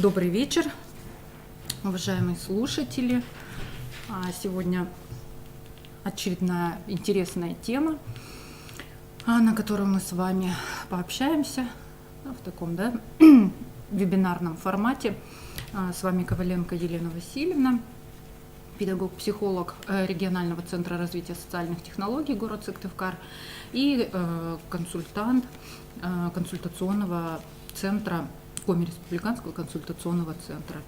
Добрый вечер, уважаемые слушатели. Сегодня очередная интересная тема, на которую мы с вами пообщаемся в таком вебинарном формате. С вами Коваленко Елена Васильевна, педагог-психолог регионального центра развития социальных технологий город Сыктывкар и консультант консультационного центра Коми-республиканского консультационного центра.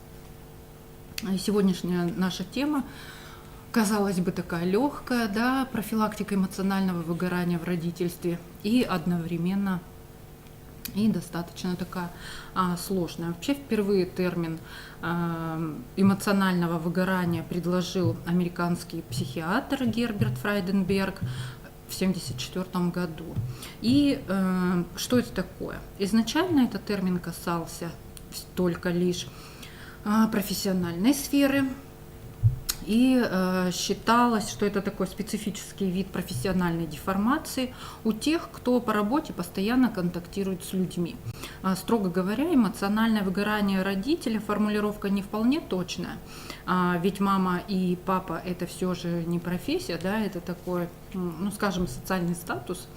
И сегодняшняя наша тема, казалось бы, такая легкая, профилактика эмоционального выгорания в родительстве, и одновременно и достаточно такая сложная. Вообще впервые термин эмоционального выгорания предложил американский психиатр Герберт Фрейденберг в 1974 году. И что это такое? Изначально этот термин касался только лишь профессиональной сферы, и считалось, что это такой специфический вид профессиональной деформации у тех, кто по работе постоянно контактирует с людьми. Строго говоря, эмоциональное выгорание родителя, формулировка не вполне точная, ведь мама и папа – это все же не профессия, это такой, скажем, социальный статус.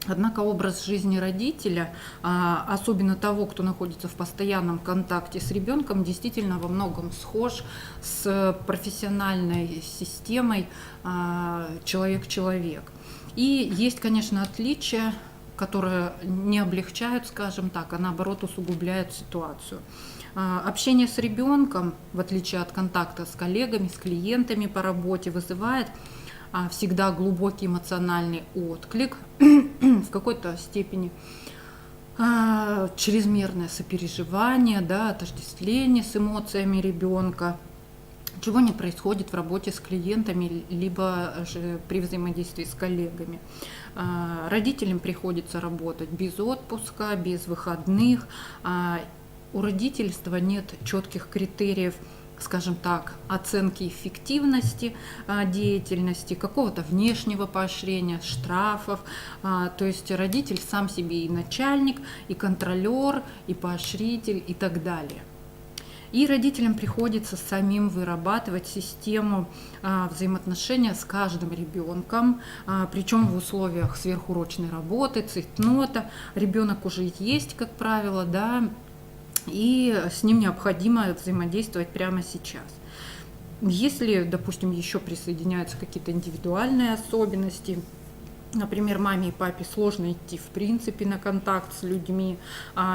Однако образ жизни родителя, особенно того, кто находится в постоянном контакте с ребенком, действительно во многом схож с профессиональной системой человек-человек. И есть, конечно, отличия, которые не облегчают, скажем так, а наоборот усугубляют ситуацию. Общение с ребенком, в отличие от контакта с коллегами, с клиентами по работе, вызывает всегда глубокий эмоциональный отклик, в какой-то степени чрезмерное сопереживание, отождествление с эмоциями ребенка, чего не происходит в работе с клиентами, либо же при взаимодействии с коллегами. Родителям приходится работать без отпуска, без выходных. У родительства нет четких критериев, скажем так, оценки эффективности деятельности, какого-то внешнего поощрения, штрафов. То есть родитель сам себе и начальник, и контролер, и поощритель, и так далее. И родителям приходится самим вырабатывать систему взаимоотношения с каждым ребенком, причем в условиях сверхурочной работы, цейтнота. Ребенок уже есть, как правило, и с ним необходимо взаимодействовать прямо сейчас. Если, допустим, еще присоединяются какие-то индивидуальные особенности, например, маме и папе сложно идти в принципе на контакт с людьми,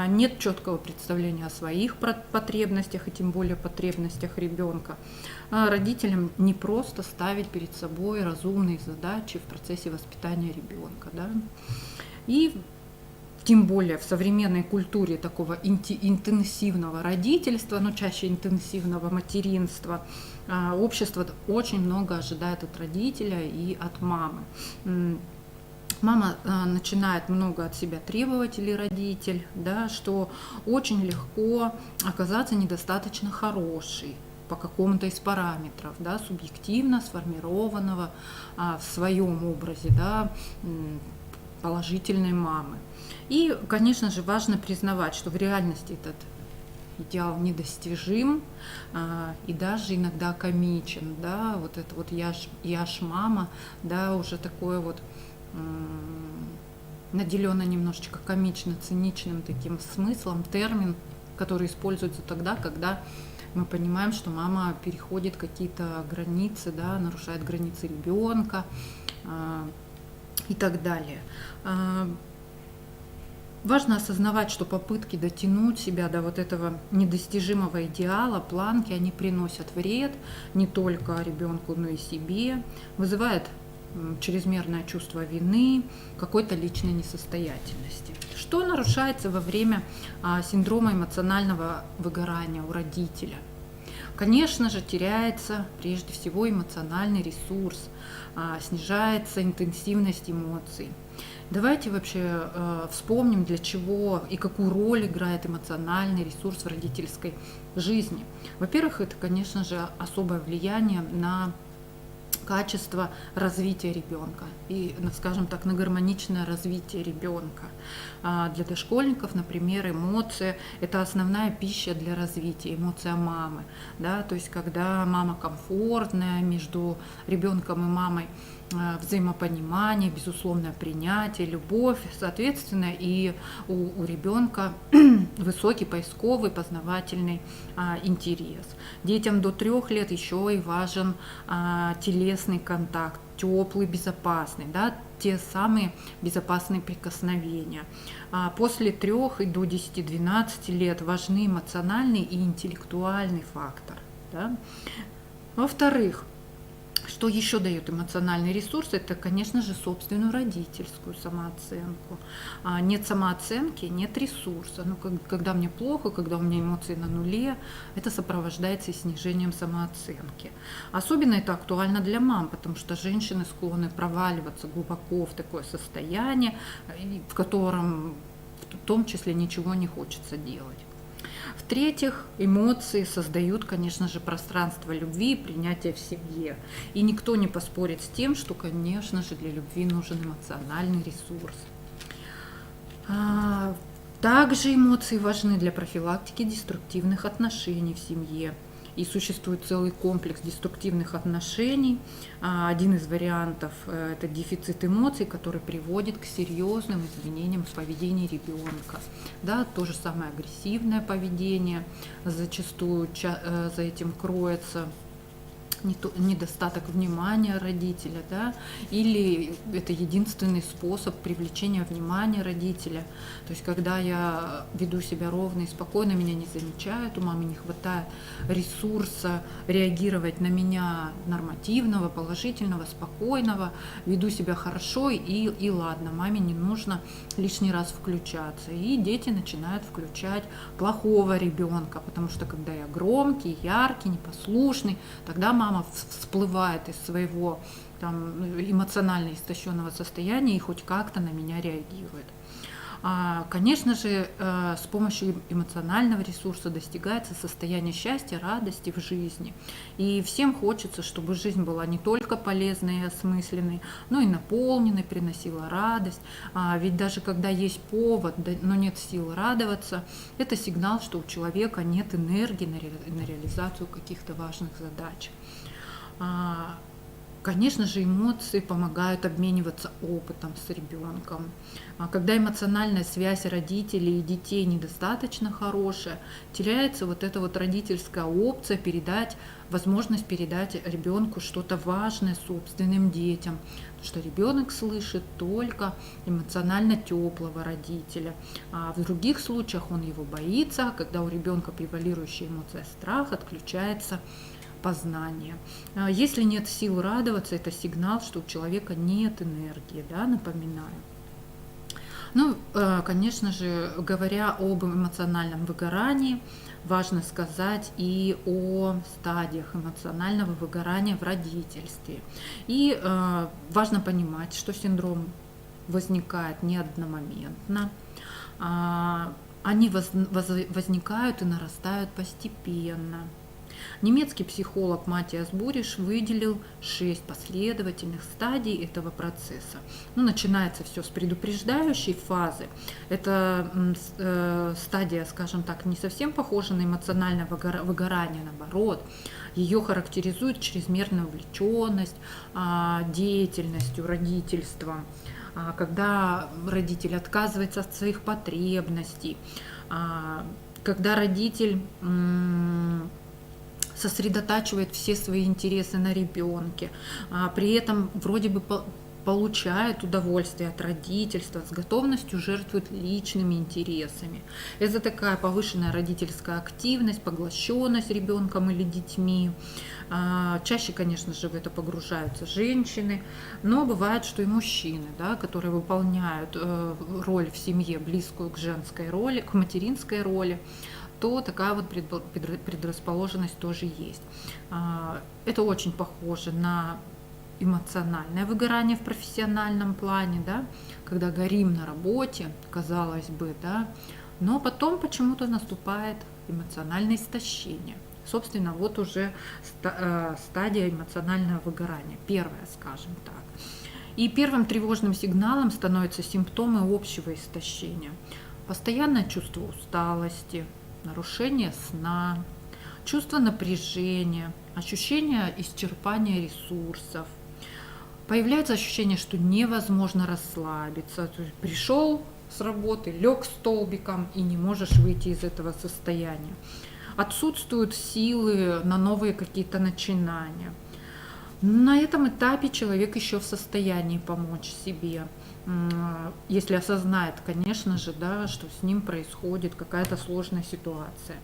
нет четкого представления о своих потребностях и тем более потребностях ребенка, родителям не просто ставить перед собой разумные задачи в процессе воспитания ребенка. И тем более в современной культуре такого интенсивного родительства, чаще интенсивного материнства, общество очень много ожидает от родителя и от мамы. Мама начинает много от себя требовать, или родитель, что очень легко оказаться недостаточно хорошей по какому-то из параметров, субъективно сформированного в своем образе, положительной мамы. И, конечно же, важно признавать, что в реальности этот идеал недостижим и даже иногда комичен. Вот это вот я ж мама, уже такое вот наделено немножечко комично-циничным таким смыслом, термин, который используется тогда, когда мы понимаем, что мама переходит какие-то границы, нарушает границы ребенка и так далее. Важно осознавать, что попытки дотянуть себя до вот этого недостижимого идеала, планки, они приносят вред не только ребенку, но и себе, вызывают чрезмерное чувство вины, какой-то личной несостоятельности. Что нарушается во время синдрома эмоционального выгорания у родителя? Конечно же, теряется прежде всего эмоциональный ресурс, снижается интенсивность эмоций. Давайте вообще вспомним, для чего и какую роль играет эмоциональный ресурс в родительской жизни. Во-первых, это, конечно же, особое влияние на качество развития ребенка и, скажем так, на гармоничное развитие ребенка. Для дошкольников, например, эмоции – это основная пища для развития, эмоция мамы. Да? То есть, когда мама комфортная, между ребенком и мамой взаимопонимание, безусловное принятие, любовь, соответственно, и у ребенка высокий поисковый, познавательный интерес. Детям до 3 лет еще и важен телесный контакт, теплый, безопасный, да, те самые безопасные прикосновения. После 3 и до 10-12 лет важны эмоциональный и интеллектуальный фактор. Да. Во-вторых, что еще дает эмоциональный ресурс, это, конечно же, собственную родительскую самооценку. Нет самооценки, нет ресурса. Когда мне плохо, когда у меня эмоции на нуле, это сопровождается и снижением самооценки. Особенно это актуально для мам, потому что женщины склонны проваливаться глубоко в такое состояние, в котором в том числе ничего не хочется делать. В-третьих, эмоции создают, конечно же, пространство любви и принятия в семье. И никто не поспорит с тем, что, конечно же, для любви нужен эмоциональный ресурс. Также эмоции важны для профилактики деструктивных отношений в семье. И существует целый комплекс деструктивных отношений. Один из вариантов – это дефицит эмоций, который приводит к серьезным изменениям в поведении ребенка. Да, то же самое агрессивное поведение, зачастую за этим кроется недостаток внимания родителя, да, или это единственный способ привлечения внимания родителя. То есть, когда я веду себя ровно и спокойно, меня не замечают, у мамы не хватает ресурса реагировать на меня нормативного, положительного, спокойного, веду себя хорошо и ладно, маме не нужно лишний раз включаться. И дети начинают включать плохого ребенка, потому что когда я громкий, яркий, непослушный, тогда мама всплывает из своего эмоционально истощенного состояния и хоть как-то на меня реагирует. Конечно же, с помощью эмоционального ресурса достигается состояние счастья, радости в жизни. И всем хочется, чтобы жизнь была не только полезной и осмысленной, но и наполненной, приносила радость. Ведь даже когда есть повод, но нет сил радоваться, это сигнал, что у человека нет энергии на реализацию каких-то важных задач. Конечно же, эмоции помогают обмениваться опытом с ребенком. Когда эмоциональная связь родителей и детей недостаточно хорошая, теряется вот эта вот родительская опция возможность передать ребенку что-то важное собственным детям, потому что ребенок слышит только эмоционально теплого родителя. А в других случаях он его боится, когда у ребенка превалирующая эмоция страх, отключается познание. Если нет сил радоваться, это сигнал, что у человека нет энергии, да, напоминаю. Конечно же, говоря об эмоциональном выгорании, важно сказать и о стадиях эмоционального выгорания в родительстве. И важно понимать, что синдром возникает не одномоментно. Они возникают и нарастают постепенно. Немецкий психолог Матиас Буриш выделил 6 последовательных стадий этого процесса. Начинается все с предупреждающей фазы. Это стадия, скажем так, не совсем похожа на эмоциональное выгорание, наоборот. Ее характеризует чрезмерная увлеченность деятельностью, родительством, когда родитель отказывается от своих потребностей, когда родитель сосредотачивает все свои интересы на ребенке, при этом вроде бы получает удовольствие от родительства, с готовностью жертвует личными интересами. Это такая повышенная родительская активность, поглощенность ребенком или детьми. Чаще, конечно же, в это погружаются женщины, но бывает, что и мужчины, да, которые выполняют роль в семье, близкую к женской роли, к материнской роли, то такая вот предрасположенность тоже есть. Это очень похоже на эмоциональное выгорание в профессиональном плане, да, когда горим на работе, казалось бы, да, но потом почему-то наступает эмоциональное истощение. Собственно, вот уже стадия эмоционального выгорания, первая, скажем так. И первым тревожным сигналом становятся симптомы общего истощения. Постоянное чувство усталости, нарушение сна, чувство напряжения, ощущение исчерпания ресурсов. Появляется ощущение, что невозможно расслабиться. То есть пришел с работы, лег столбиком и не можешь выйти из этого состояния. Отсутствуют силы на новые какие-то начинания. На этом этапе человек еще в состоянии помочь себе, если осознает, конечно же, да, что с ним происходит какая-то сложная ситуация.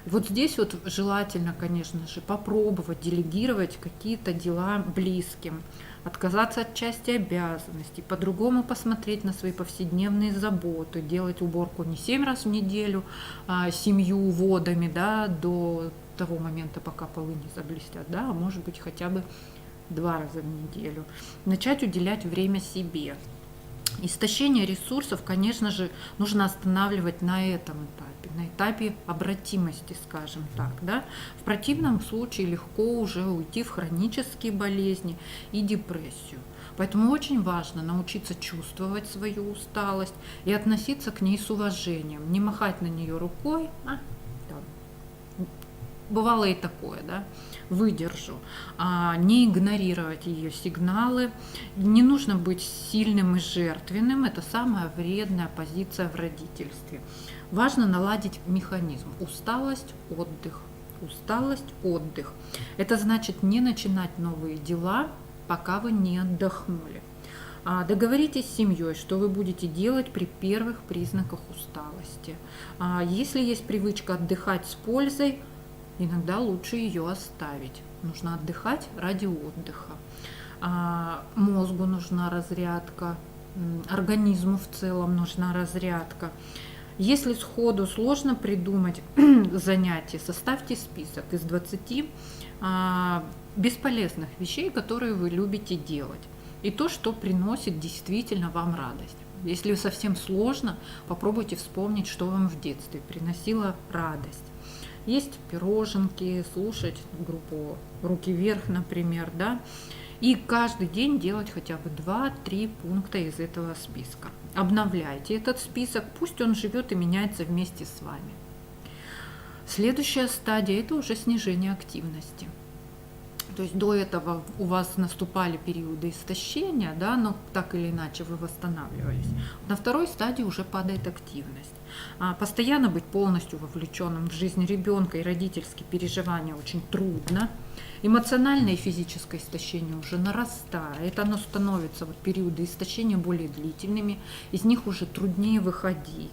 Вот здесь вот желательно, конечно же, попробовать делегировать какие-то дела близким, отказаться от части обязанностей, по-другому посмотреть на свои повседневные заботы, делать уборку не 7 раз в неделю, а 7 водами, да, до того момента, пока полы не заблестят, да, а может быть хотя бы 2 раза в неделю. Начать уделять время себе. Истощение ресурсов, конечно же, нужно останавливать на этом этапе, на этапе обратимости, скажем так. Да? В противном случае легко уже уйти в хронические болезни и депрессию. Поэтому очень важно научиться чувствовать свою усталость и относиться к ней с уважением, не махать на нее рукой, бывало и такое, да, выдержу, не игнорировать ее сигналы. Не нужно быть сильным и жертвенным, это самая вредная позиция в родительстве. Важно наладить механизм усталость, отдых, усталость, отдых. Это значит не начинать новые дела, пока вы не отдохнули. Договоритесь с семьей, что вы будете делать при первых признаках усталости. Если есть привычка отдыхать с пользой, иногда лучше ее оставить. Нужно отдыхать ради отдыха. Мозгу нужна разрядка, организму в целом нужна разрядка. Если сходу сложно придумать занятие, составьте список из 20 бесполезных вещей, которые вы любите делать. И то, что приносит действительно вам радость. Если совсем сложно, попробуйте вспомнить, что вам в детстве приносило радость. Есть пироженки, слушать группу «Руки вверх», например, да, и каждый день делать хотя бы 2-3 пункта из этого списка. Обновляйте этот список, пусть он живет и меняется вместе с вами. Следующая стадия – это уже снижение активности. То есть до этого у вас наступали периоды истощения, да, но так или иначе вы восстанавливались. На второй стадии уже падает активность. Постоянно быть полностью вовлеченным в жизнь ребенка и родительские переживания очень трудно. Эмоциональное и физическое истощение уже нарастает, оно становится, периоды истощения более длительными, из них уже труднее выходить.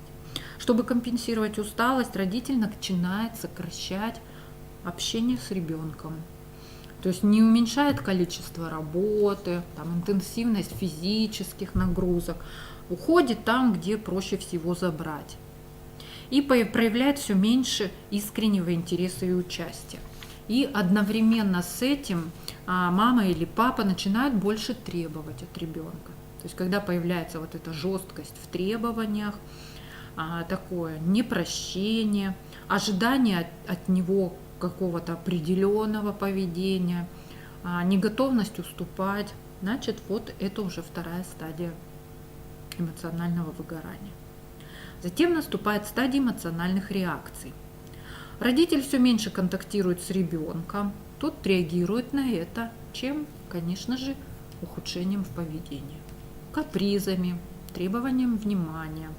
Чтобы компенсировать усталость, родитель начинает сокращать общение с ребенком. То есть не уменьшает количество работы, интенсивность физических нагрузок, уходит там, где проще всего забрать. И проявляет все меньше искреннего интереса и участия. И одновременно с этим мама или папа начинают больше требовать от ребенка. То есть когда появляется вот эта жесткость в требованиях, такое непрощение, ожидание от него какого-то определенного поведения, неготовность уступать, значит, вот это уже вторая стадия эмоционального выгорания. Затем наступает стадия эмоциональных реакций. Родитель все меньше контактирует с ребенком, тот реагирует на это, чем, конечно же, ухудшением в поведении, капризами, требованием внимания.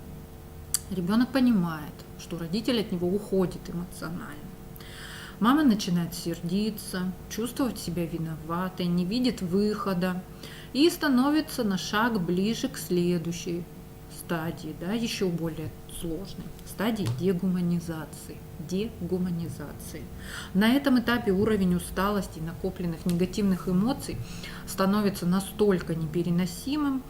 Ребенок понимает, что родитель от него уходит эмоционально. Мама начинает сердиться, чувствовать себя виноватой, не видит выхода и становится на шаг ближе к следующей стадии, да, еще более сложной, стадии дегуманизации. На этом этапе уровень усталости и накопленных негативных эмоций становится настолько непереносимым,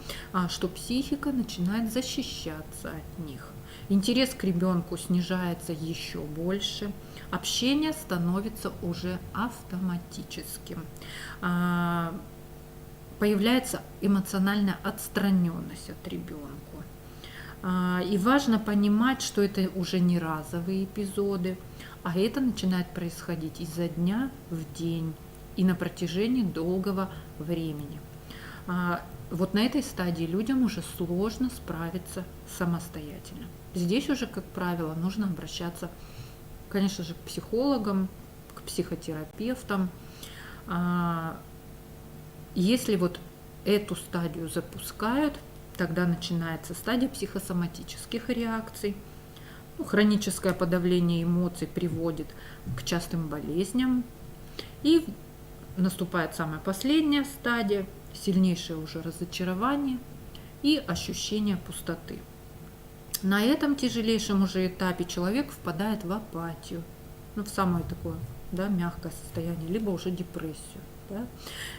что психика начинает защищаться от них. Интерес к ребенку снижается еще больше, общение становится уже автоматическим. Появляется эмоциональная отстраненность от ребенка. И важно понимать, что это уже не разовые эпизоды, а это начинает происходить изо дня в день и на протяжении долгого времени. Вот на этой стадии людям уже сложно справиться самостоятельно. Здесь уже, как правило, нужно обращаться, конечно же, к психологам, к психотерапевтам. Если вот эту стадию запускают, тогда начинается стадия психосоматических реакций. Хроническое подавление эмоций приводит к частым болезням. И наступает самая последняя стадия, сильнейшее уже разочарование и ощущение пустоты. На этом тяжелейшем уже этапе человек впадает в апатию, в самое такое, мягкое состояние, либо уже депрессию.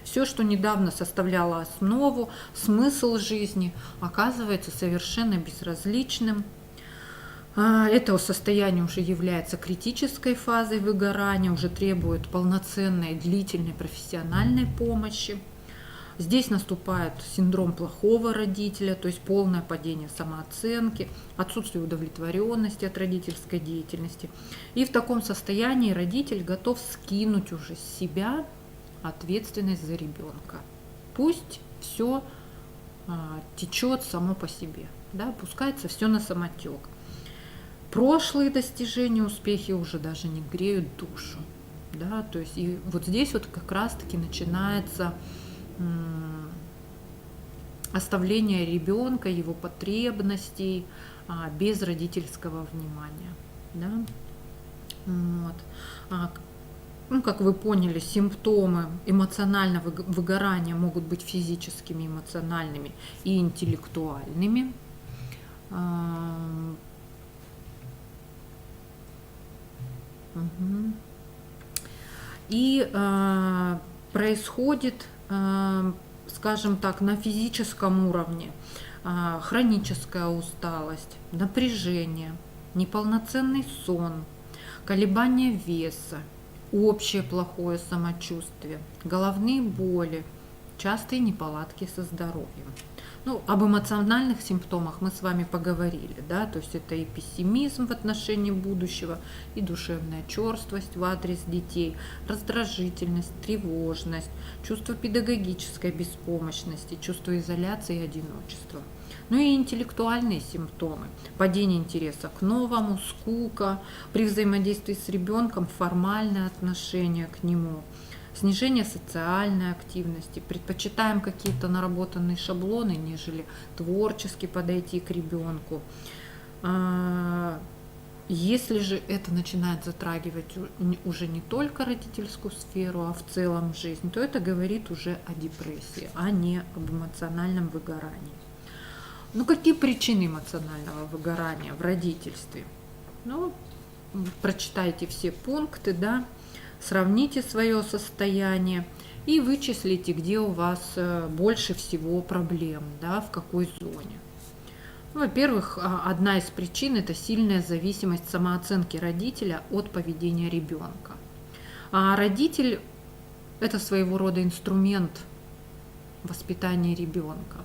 Все, что недавно составляло основу, смысл жизни, оказывается совершенно безразличным. Это состояние уже является критической фазой выгорания, уже требует полноценной, длительной профессиональной помощи. Здесь наступает синдром плохого родителя, то есть полное падение самооценки, отсутствие удовлетворенности от родительской деятельности. И в таком состоянии родитель готов скинуть уже с себя ответственность за ребенка. Пусть все течет само по себе, пускается все на самотек. Прошлые достижения, успехи уже даже не греют душу. То есть и вот здесь вот как раз-таки начинается оставление ребенка, его потребностей без родительского внимания. Как вы поняли, симптомы эмоционального выгорания могут быть физическими, эмоциональными и интеллектуальными. И происходит, скажем так, на физическом уровне хроническая усталость, напряжение, неполноценный сон, колебания веса, общее плохое самочувствие, головные боли, частые неполадки со здоровьем. Об эмоциональных симптомах мы с вами поговорили, то есть это и пессимизм в отношении будущего, и душевная черствость в адрес детей, раздражительность, тревожность, чувство педагогической беспомощности, чувство изоляции и одиночества. И интеллектуальные симптомы: падение интереса к новому, скука, при взаимодействии с ребенком формальное отношение к нему, снижение социальной активности, предпочитаем какие-то наработанные шаблоны, нежели творчески подойти к ребенку. Если же это начинает затрагивать уже не только родительскую сферу, а в целом жизнь, то это говорит уже о депрессии, а не об эмоциональном выгорании. Какие причины эмоционального выгорания в родительстве? Прочитайте все пункты, сравните свое состояние и вычислите, где у вас больше всего проблем, в какой зоне. Во-первых, одна из причин – это сильная зависимость самооценки родителя от поведения ребенка. А родитель – это своего рода инструмент воспитания ребенка,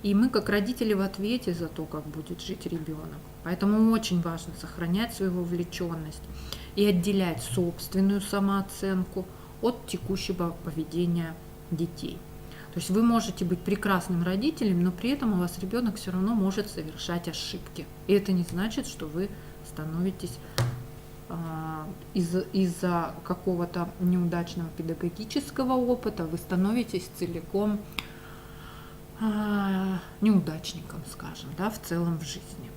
и мы, как родители, в ответе за то, как будет жить ребенок. Поэтому очень важно сохранять свою вовлеченность и отделять собственную самооценку от текущего поведения детей. То есть вы можете быть прекрасным родителем, но при этом у вас ребенок все равно может совершать ошибки. И это не значит, что вы становитесь из-за какого-то неудачного педагогического опыта, вы становитесь целиком неудачником, скажем, в целом в жизни.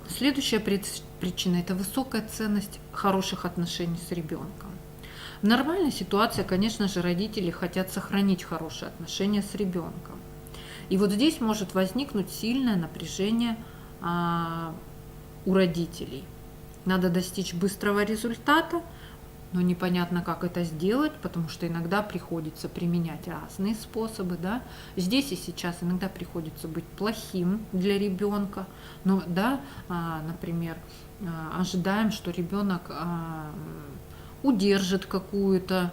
Следующая причина – это высокая ценность хороших отношений с ребенком. В нормальной ситуации, конечно же, родители хотят сохранить хорошие отношения с ребенком. И вот здесь может возникнуть сильное напряжение у родителей. Надо достичь быстрого результата, но непонятно, как это сделать, потому что иногда приходится применять разные способы. Здесь и сейчас иногда приходится быть плохим для ребенка. Например, ожидаем, что ребенок удержит какое-то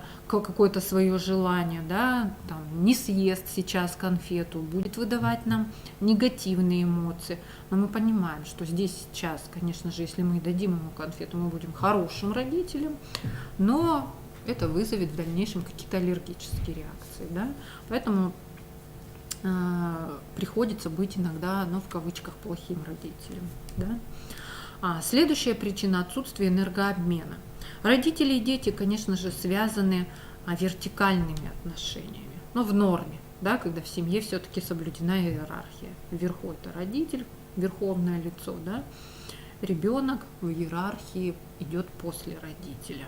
свое желание, да, там, не съест сейчас конфету, будет выдавать нам негативные эмоции. Но мы понимаем, что здесь сейчас, конечно же, если мы дадим ему конфету, мы будем хорошим родителем, но это вызовет в дальнейшем какие-то аллергические реакции, да, поэтому приходится быть иногда, ну, в кавычках, плохим родителем, да. Следующая причина – отсутствие энергообмена. Родители и дети, конечно же, связаны вертикальными отношениями, но в норме, да, когда в семье все-таки соблюдена иерархия. Вверху это родитель, верховное лицо, да, ребенок в иерархии идет после родителя.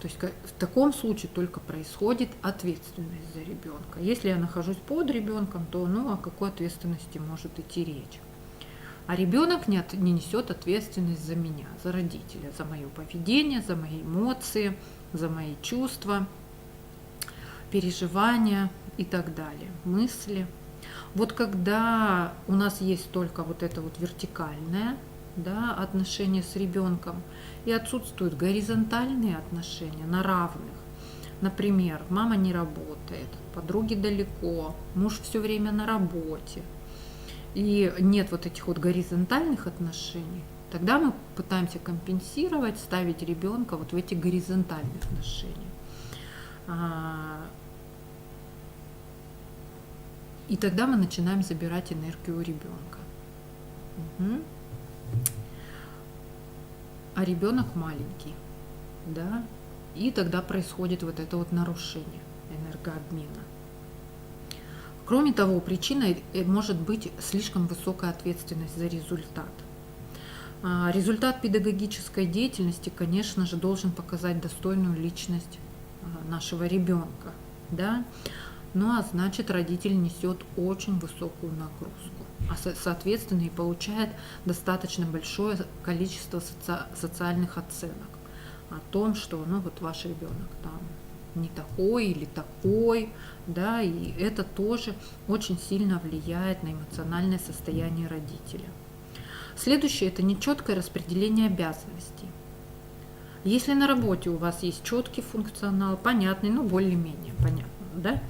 То есть в таком случае только происходит ответственность за ребенка. Если я нахожусь под ребенком, то о какой ответственности может идти речь? А ребенок не несет ответственность за меня, за родителя, за мое поведение, за мои эмоции, за мои чувства, переживания и так далее, мысли. Вот когда у нас есть только вот это вот вертикальное, да, отношение с ребенком, и отсутствуют горизонтальные отношения на равных. Например, мама не работает, подруги далеко, муж все время на работе, и нет вот этих вот горизонтальных отношений, тогда мы пытаемся компенсировать, ставить ребенка вот в эти горизонтальные отношения. И тогда мы начинаем забирать энергию у ребенка. А ребенок маленький, да, и тогда происходит вот это вот нарушение энергообмена. Кроме того, причиной может быть слишком высокая ответственность за результат. Результат педагогической деятельности, конечно же, должен показать достойную личность нашего ребенка, да, ну а значит, родитель несет очень высокую нагрузку, а соответственно и получает достаточно большое количество социальных оценок о том, что вот ваш ребенок там не такой или такой, да, и это тоже очень сильно влияет на эмоциональное состояние родителя. Следующее – это нечеткое распределение обязанностей. Если на работе у вас есть четкий функционал, понятный, более-менее понятно, да,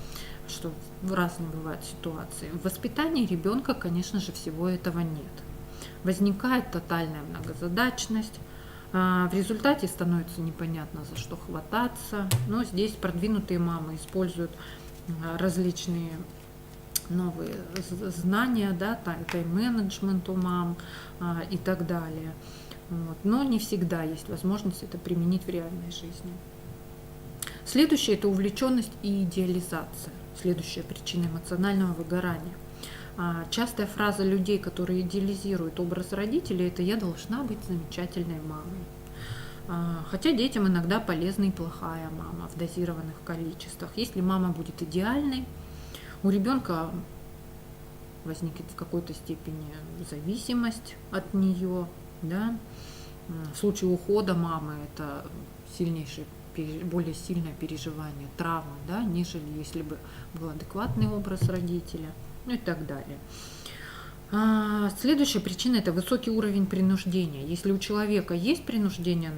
что разные бывают ситуации. В воспитании ребенка, конечно же, всего этого нет. Возникает тотальная многозадачность, в результате становится непонятно, за что хвататься. Но здесь продвинутые мамы используют различные новые знания, да, тайм-менеджмент у мам и так далее. Но не всегда есть возможность это применить в реальной жизни. Следующее – это увлеченность и идеализация. Следующая причина эмоционального выгорания. Частая фраза людей, которые идеализируют образ родителей, это «я должна быть замечательной мамой». Хотя детям иногда полезна и плохая мама в дозированных количествах. Если мама будет идеальной, у ребенка возникнет в какой-то степени зависимость от нее. Да? В случае ухода мамы это более сильное переживание, травма, да, нежели если бы был адекватный образ родителя, и так далее. Следующая причина – это высокий уровень принуждения. Если у человека есть принуждение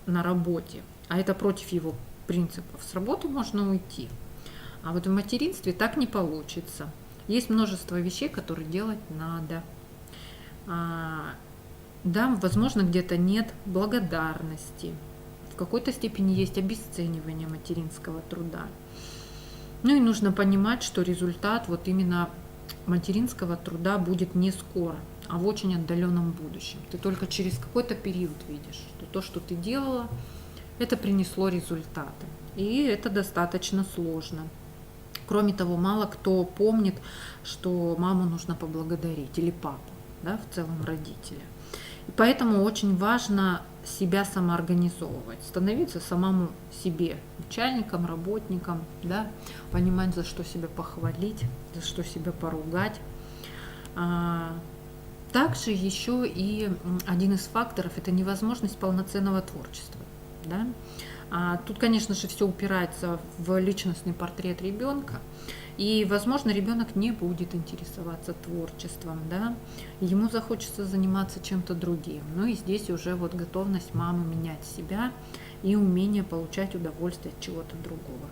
на работе, а это против его принципов, с работы можно уйти. А вот в материнстве так не получится. Есть множество вещей, которые делать надо. Да, возможно, где-то нет благодарности. В какой-то степени есть обесценивание материнского труда. Ну и нужно понимать, что результат вот именно материнского труда будет не скоро, а в очень отдаленном будущем. Ты только через какой-то период видишь, что то, что ты делала, это принесло результаты. И это достаточно сложно. Кроме того, мало кто помнит, что маму нужно поблагодарить или папу, да, в целом родителя. И поэтому очень важно себя самоорганизовывать, становиться самому себе начальником, работником, да, понимать, за что себя похвалить, за что себя поругать. Также еще и один из факторов – это невозможность полноценного творчества. Да? Тут, конечно же, все упирается в личностный портрет ребенка. И, возможно, ребенок не будет интересоваться творчеством, да, ему захочется заниматься чем-то другим. Ну и здесь уже вот готовность мамы менять себя и умение получать удовольствие от чего-то другого.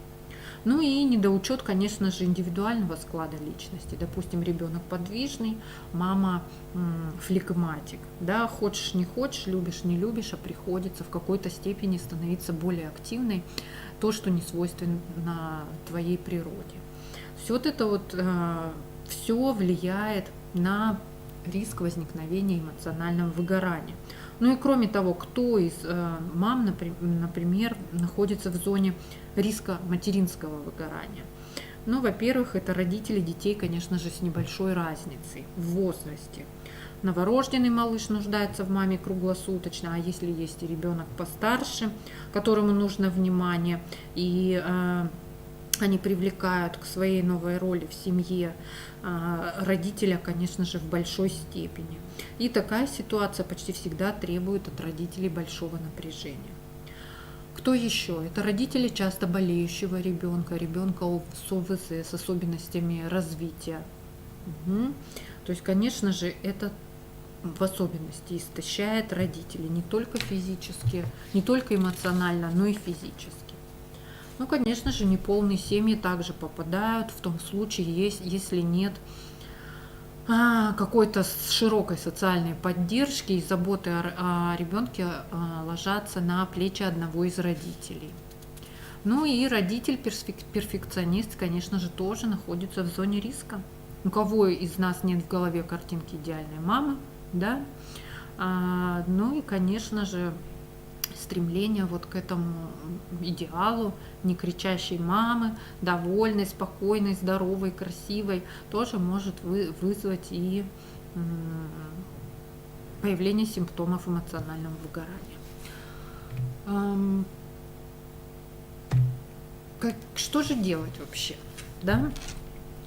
Ну и недоучет, конечно же, индивидуального склада личности. Допустим, ребенок подвижный, мама флегматик. Да, хочешь, не хочешь, любишь, не любишь, а приходится в какой-то степени становиться более активной, то, что не свойственно твоей природе. Все вот это вот, все влияет на риск возникновения эмоционального выгорания. Ну и кроме того, кто из мам, например, находится в зоне риска материнского выгорания? Ну, во-первых, это родители детей, конечно же, с небольшой разницей в возрасте. Новорожденный малыш нуждается в маме круглосуточно, а если есть и ребенок постарше, которому нужно внимание, и они привлекают к своей новой роли в семье родителя, конечно же, в большой степени. И такая ситуация почти всегда требует от родителей большого напряжения. Кто еще? Это родители часто болеющего ребенка, ребенка с ОВЗ, с особенностями развития. Угу. То есть, конечно же, это в особенности истощает родителей не только физически, не только эмоционально, но и физически. Ну, конечно же, неполные семьи также попадают в том случае, если нет какой-то широкой социальной поддержки и заботы о ребенке ложатся на плечи одного из родителей. Ну и родитель-перфекционист, конечно же, тоже находится в зоне риска. У кого из нас нет в голове картинки идеальной мамы, да? Ну и, конечно же, стремление вот к этому идеалу не кричащей мамы, довольной, спокойной, здоровой, красивой, тоже может вызвать и появление симптомов эмоционального выгорания. Что же делать вообще? Да?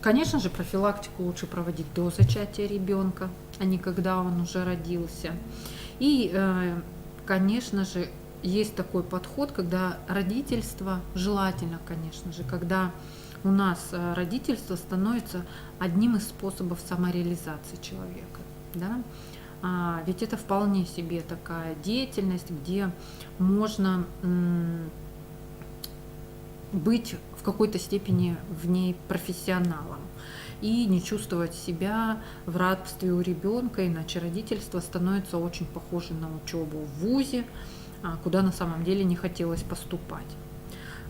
Конечно же, профилактику лучше проводить до зачатия ребенка, а не когда он уже родился. И, конечно же, есть такой подход, когда родительство, желательно, конечно же, когда у нас родительство становится одним из способов самореализации человека. Да? Ведь это вполне себе такая деятельность, где можно быть в какой-то степени в ней профессионалом и не чувствовать себя в рабстве у ребенка, иначе родительство становится очень похоже на учебу в вузе, куда на самом деле не хотелось поступать.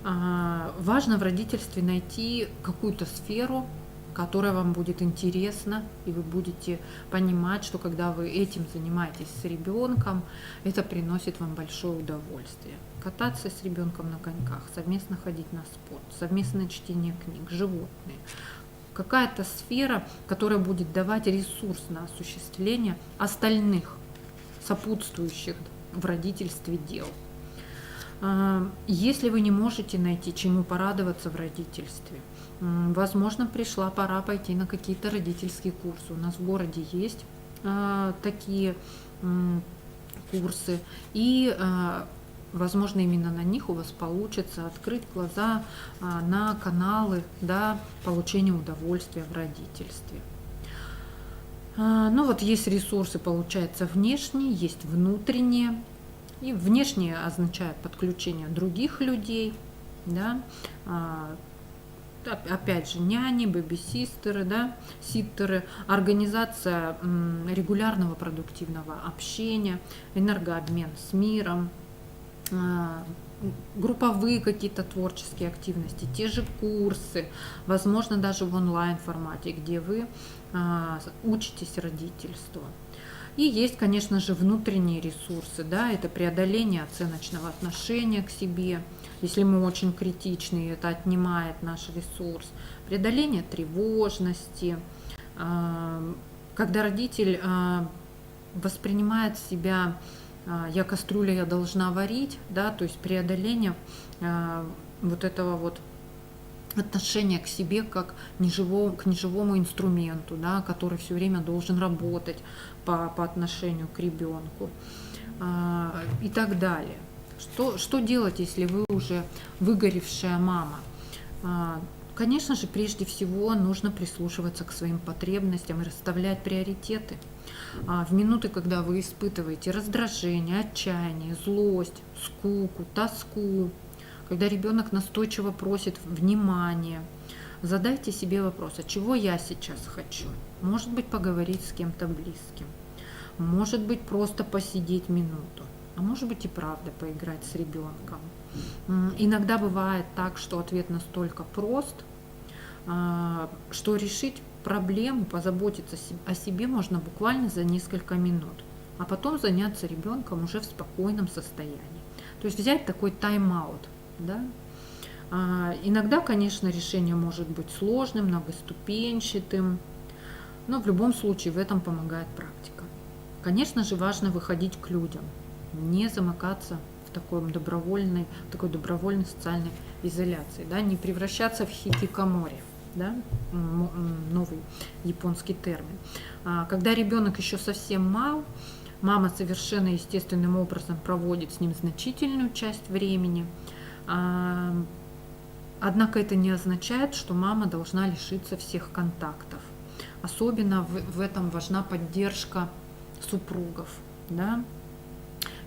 Важно в родительстве найти какую-то сферу, которая вам будет интересна, и вы будете понимать, что когда вы этим занимаетесь с ребенком, это приносит вам большое удовольствие. Кататься с ребенком на коньках, совместно ходить на спорт, совместное чтение книг, животные. Какая-то сфера, которая будет давать ресурс на осуществление остальных сопутствующих в родительстве дел. Если вы не можете найти, чему порадоваться в родительстве, возможно, пришла пора пойти на какие-то родительские курсы. У нас в городе есть такие курсы, и, возможно, именно на них у вас получится открыть глаза на каналы, да, получения удовольствия в родительстве. Ну вот есть ресурсы, получается, внешние, есть внутренние. И внешние означает подключение других людей, да, опять же, няни, бэби-систеры, да, ситтеры, организация регулярного продуктивного общения, энергообмен с миром, групповые какие-то творческие активности, те же курсы, возможно, даже в онлайн-формате, где вы учитесь родительству. И есть, конечно же, внутренние ресурсы, да, это преодоление оценочного отношения к себе, если мы очень критичны, это отнимает наш ресурс, преодоление тревожности, когда родитель воспринимает себя, я кастрюля, я должна варить, да, то есть преодоление вот этого вот отношение к себе как к неживому инструменту, да, который все время должен работать по отношению к ребенку и так далее. Что делать, если вы уже выгоревшая мама? Конечно же, прежде всего нужно прислушиваться к своим потребностям и расставлять приоритеты. В минуты, когда вы испытываете раздражение, отчаяние, злость, скуку, тоску, когда ребенок настойчиво просит внимания, задайте себе вопрос, а чего я сейчас хочу? Может быть, поговорить с кем-то близким, может быть, просто посидеть минуту, а может быть и правда поиграть с ребенком. Иногда бывает так, что ответ настолько прост, что решить проблему, позаботиться о себе можно буквально за несколько минут, а потом заняться ребенком уже в спокойном состоянии. То есть взять такой тайм-аут. Да? Иногда, конечно, решение может быть сложным, многоступенчатым, но в любом случае в этом помогает практика. Конечно же, важно выходить к людям, не замыкаться в такой добровольной социальной изоляции, да? Не превращаться в хикикамори. Да? Новый японский термин. Когда ребенок еще совсем мал, мама совершенно естественным образом проводит с ним значительную часть времени. Однако это не означает, что мама должна лишиться всех контактов. Особенно в этом важна поддержка супругов. Да?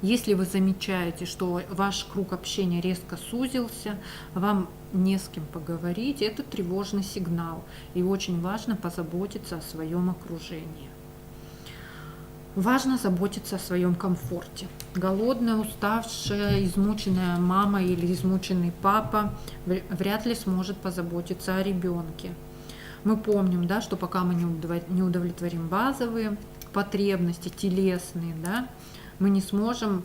Если вы замечаете, что ваш круг общения резко сузился, вам не с кем поговорить, это тревожный сигнал, и очень важно позаботиться о своем окружении. Важно заботиться о своем комфорте. Голодная, уставшая, измученная мама или измученный папа вряд ли сможет позаботиться о ребенке. Мы помним, да, что пока мы не удовлетворим базовые потребности, телесные, да, мы не сможем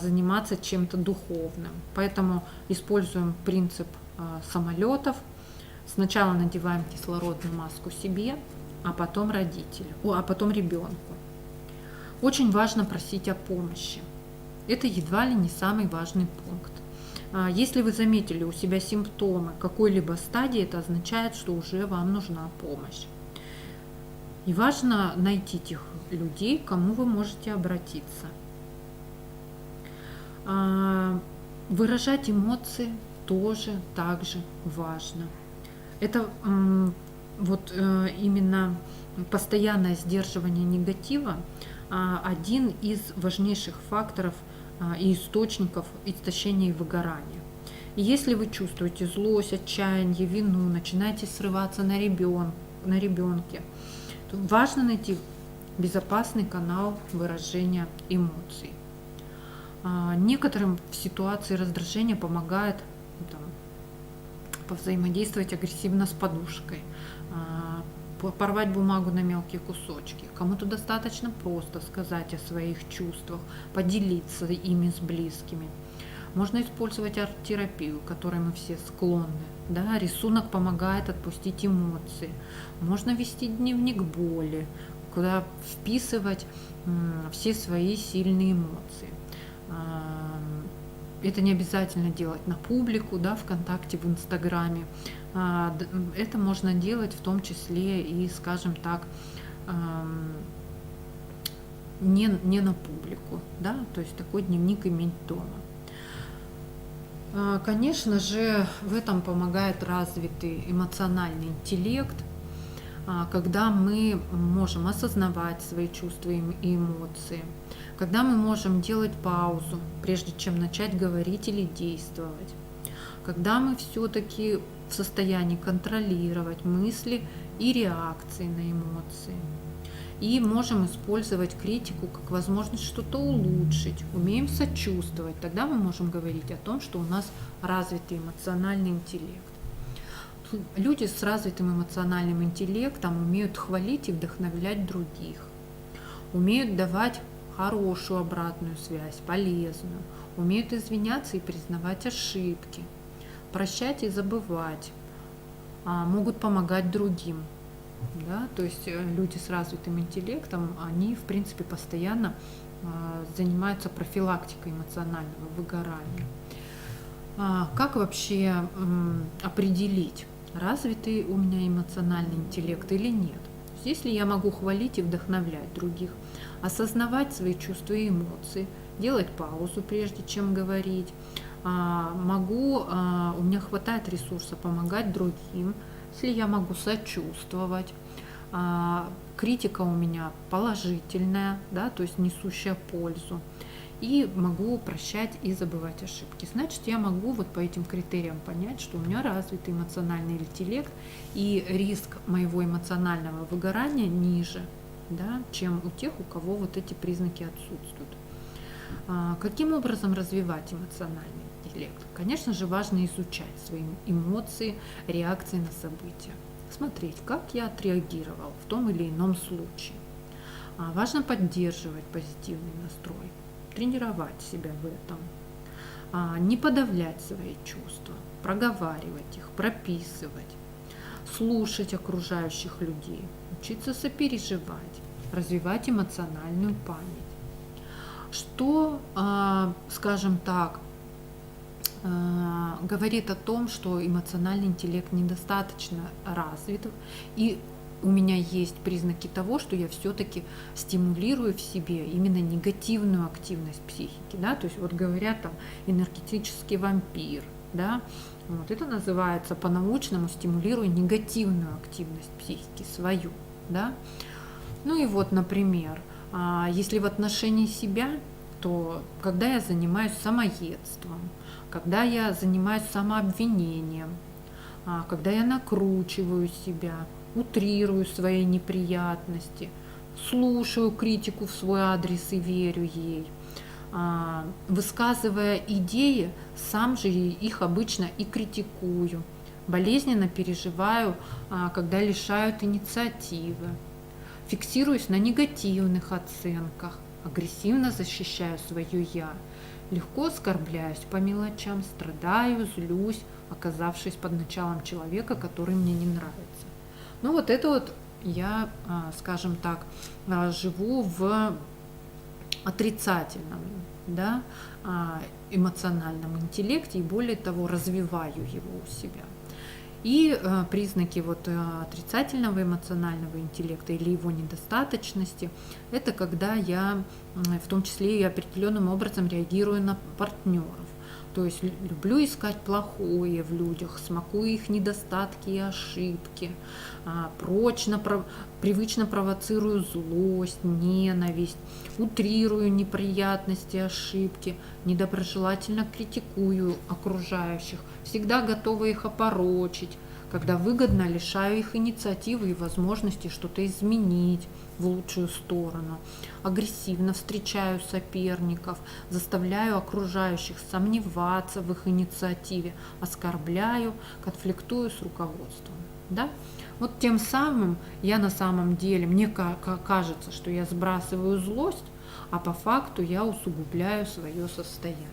заниматься чем-то духовным. Поэтому используем принцип самолетов. Сначала надеваем кислородную маску себе, а потом ребенку. Очень важно просить о помощи. Это едва ли не самый важный пункт. Если вы заметили у себя симптомы какой-либо стадии, это означает, что уже вам нужна помощь. И важно найти тех людей, к кому вы можете обратиться. Выражать эмоции тоже также важно. Это именно постоянное сдерживание негатива один из важнейших факторов и источников истощения и выгорания. И если вы чувствуете злость, отчаяние, вину, начинаете срываться на ребенке, то важно найти безопасный канал выражения эмоций. Некоторым в ситуации раздражения помогает повзаимодействовать агрессивно с подушкой, порвать бумагу на мелкие кусочки. Кому-то достаточно просто сказать о своих чувствах, поделиться ими с близкими. Можно использовать арт-терапию, к которой мы все склонны. Да? Рисунок помогает отпустить эмоции. Можно вести дневник боли, куда вписывать все свои сильные эмоции. Это не обязательно делать на публику, да, ВКонтакте, в Инстаграме. Это можно делать в том числе и, скажем так, не на публику, да, то есть такой дневник иметь дома. Конечно же, в этом помогает развитый эмоциональный интеллект, когда мы можем осознавать свои чувства и эмоции, когда мы можем делать паузу, прежде чем начать говорить или действовать, когда мы все-таки в состоянии контролировать мысли и реакции на эмоции. И можем использовать критику как возможность что-то улучшить, умеем сочувствовать. Тогда мы можем говорить о том, что у нас развитый эмоциональный интеллект. Люди с развитым эмоциональным интеллектом умеют хвалить и вдохновлять других, умеют давать хорошую обратную связь, полезную, умеют извиняться и признавать ошибки, прощать и забывать, могут помогать другим. Да? То есть люди с развитым интеллектом, они в принципе постоянно занимаются профилактикой эмоционального выгорания. Как вообще определить, развитый у меня эмоциональный интеллект или нет? Если я могу хвалить и вдохновлять других, осознавать свои чувства и эмоции, делать паузу, прежде чем говорить, у меня хватает ресурса помогать другим, если я могу сочувствовать, критика у меня положительная, да, то есть несущая пользу, и могу прощать и забывать ошибки. Значит, я могу вот по этим критериям понять, что у меня развитый эмоциональный интеллект, и риск моего эмоционального выгорания ниже, да, чем у тех, у кого вот эти признаки отсутствуют. Каким образом развивать эмоциональный интеллект? Конечно же, важно изучать свои эмоции, реакции на события. Смотреть, как я отреагировал в том или ином случае. Важно поддерживать позитивный настрой, тренировать себя в этом, не подавлять свои чувства, проговаривать их, прописывать, слушать окружающих людей, учиться сопереживать, развивать эмоциональную память. Что, скажем так, говорит о том, что эмоциональный интеллект недостаточно развит, и у меня есть признаки того, что я все-таки стимулирую в себе именно негативную активность психики, да, то есть вот говорят там энергетический вампир, да, вот это называется по-научному стимулируя негативную активность психики свою, да. Ну и вот, например, если в отношении себя, то когда я занимаюсь самоедством, когда я занимаюсь самообвинением, когда я накручиваю себя, утрирую свои неприятности, слушаю критику в свой адрес и верю ей, высказывая идеи, сам же их обычно и критикую, болезненно переживаю, когда лишают инициативы, фиксируюсь на негативных оценках, агрессивно защищаю свое «я», легко оскорбляюсь по мелочам, страдаю, злюсь, оказавшись под началом человека, который мне не нравится. Ну вот это вот я, скажем так, живу в отрицательном, да, эмоциональном интеллекте и более того развиваю его у себя. И признаки вот отрицательного эмоционального интеллекта или его недостаточности – это когда я, в том числе и определенным образом реагирую на партнеров. То есть люблю искать плохое в людях, смакую их недостатки и ошибки, привычно провоцирую злость, ненависть, утрирую неприятности, ошибки, недоброжелательно критикую окружающих, всегда готова их опорочить, когда выгодно лишаю их инициативы и возможности что-то изменить в лучшую сторону, агрессивно встречаю соперников, заставляю окружающих сомневаться в их инициативе, оскорбляю, конфликтую с руководством. Да? Вот тем самым я на самом деле, мне кажется, что я сбрасываю злость, а по факту я усугубляю свое состояние.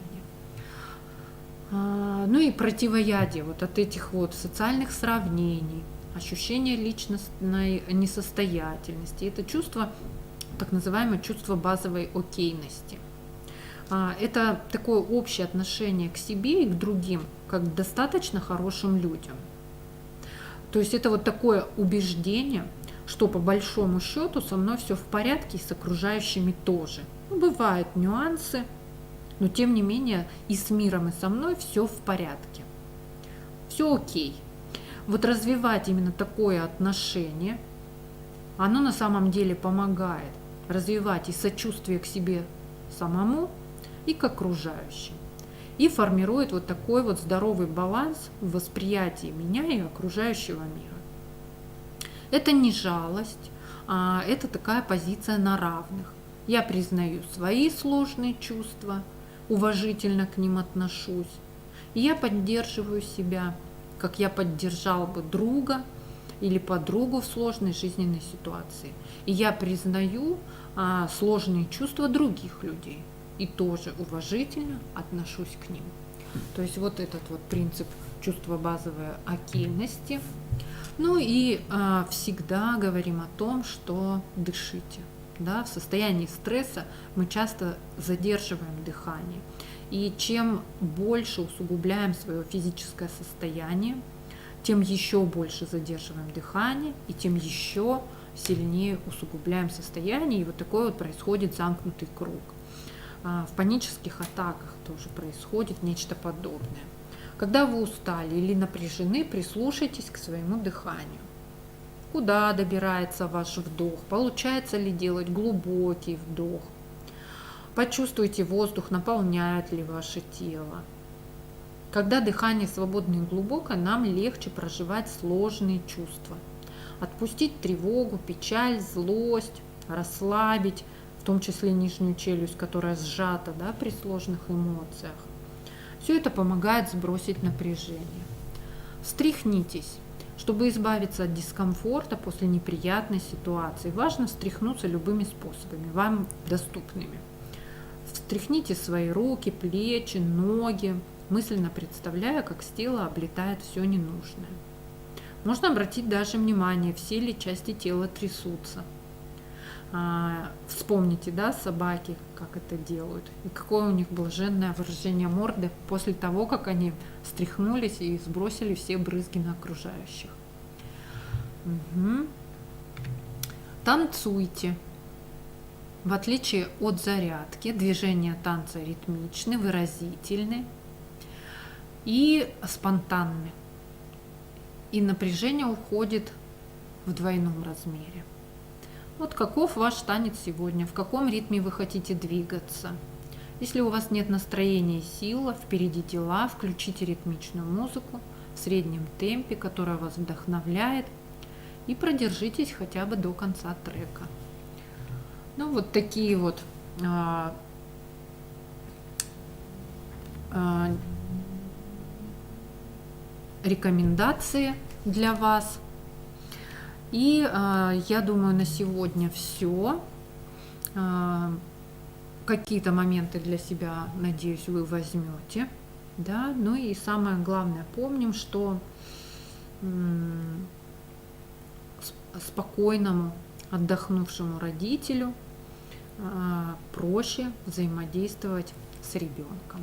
Ну и противоядие вот от этих вот социальных сравнений, ощущение личностной несостоятельности. Это чувство, так называемое чувство базовой окейности. Это такое общее отношение к себе и к другим, как к достаточно хорошим людям. То есть это вот такое убеждение, что по большому счету со мной все в порядке и с окружающими тоже. Ну, бывают нюансы, но тем не менее и с миром, и со мной все в порядке. Все окей. Вот развивать именно такое отношение, оно на самом деле помогает развивать и сочувствие к себе самому, и к окружающим. И формирует вот такой вот здоровый баланс в восприятии меня и окружающего мира. Это не жалость, а это такая позиция на равных. Я признаю свои сложные чувства, уважительно к ним отношусь, и я поддерживаю себя, как я поддержал бы друга или подругу в сложной жизненной ситуации. И я признаю сложные чувства других людей и тоже уважительно отношусь к ним. То есть вот этот вот принцип чувства базовой окейности. Ну и всегда говорим о том, что дышите. Да, в состоянии стресса мы часто задерживаем дыхание. И чем больше усугубляем свое физическое состояние, тем еще больше задерживаем дыхание, и тем еще сильнее усугубляем состояние. И вот такой вот происходит замкнутый круг. В панических атаках тоже происходит нечто подобное. Когда вы устали или напряжены, прислушайтесь к своему дыханию. Куда добирается ваш вдох? Получается ли делать глубокий вдох? Почувствуйте воздух, наполняет ли ваше тело. Когда дыхание свободное и глубокое, нам легче проживать сложные чувства. Отпустить тревогу, печаль, злость, расслабить, в том числе нижнюю челюсть, которая сжата, да, при сложных эмоциях. Все это помогает сбросить напряжение. Встряхнитесь. Чтобы избавиться от дискомфорта после неприятной ситуации, важно встряхнуться любыми способами, вам доступными. Встряхните свои руки, плечи, ноги, мысленно представляя, как с тела облетает все ненужное. Можно обратить даже внимание, все ли части тела трясутся. Вспомните, да, собаки, как это делают, и какое у них блаженное выражение морды после того, как они встряхнулись и сбросили все брызги на окружающих. Угу. Танцуйте. В отличие от зарядки, движения танца ритмичны, выразительны и спонтанны. И напряжение уходит в двойном размере. Вот каков ваш танец сегодня, в каком ритме вы хотите двигаться. Если у вас нет настроения и сил, впереди дела, включите ритмичную музыку в среднем темпе, которая вас вдохновляет, и продержитесь хотя бы до конца трека. Ну вот такие вот рекомендации для вас. И я думаю, на сегодня все. Какие-то моменты для себя, надеюсь, вы возьмете. Да? Ну и самое главное, помним, что спокойному, отдохнувшему родителю проще взаимодействовать с ребенком.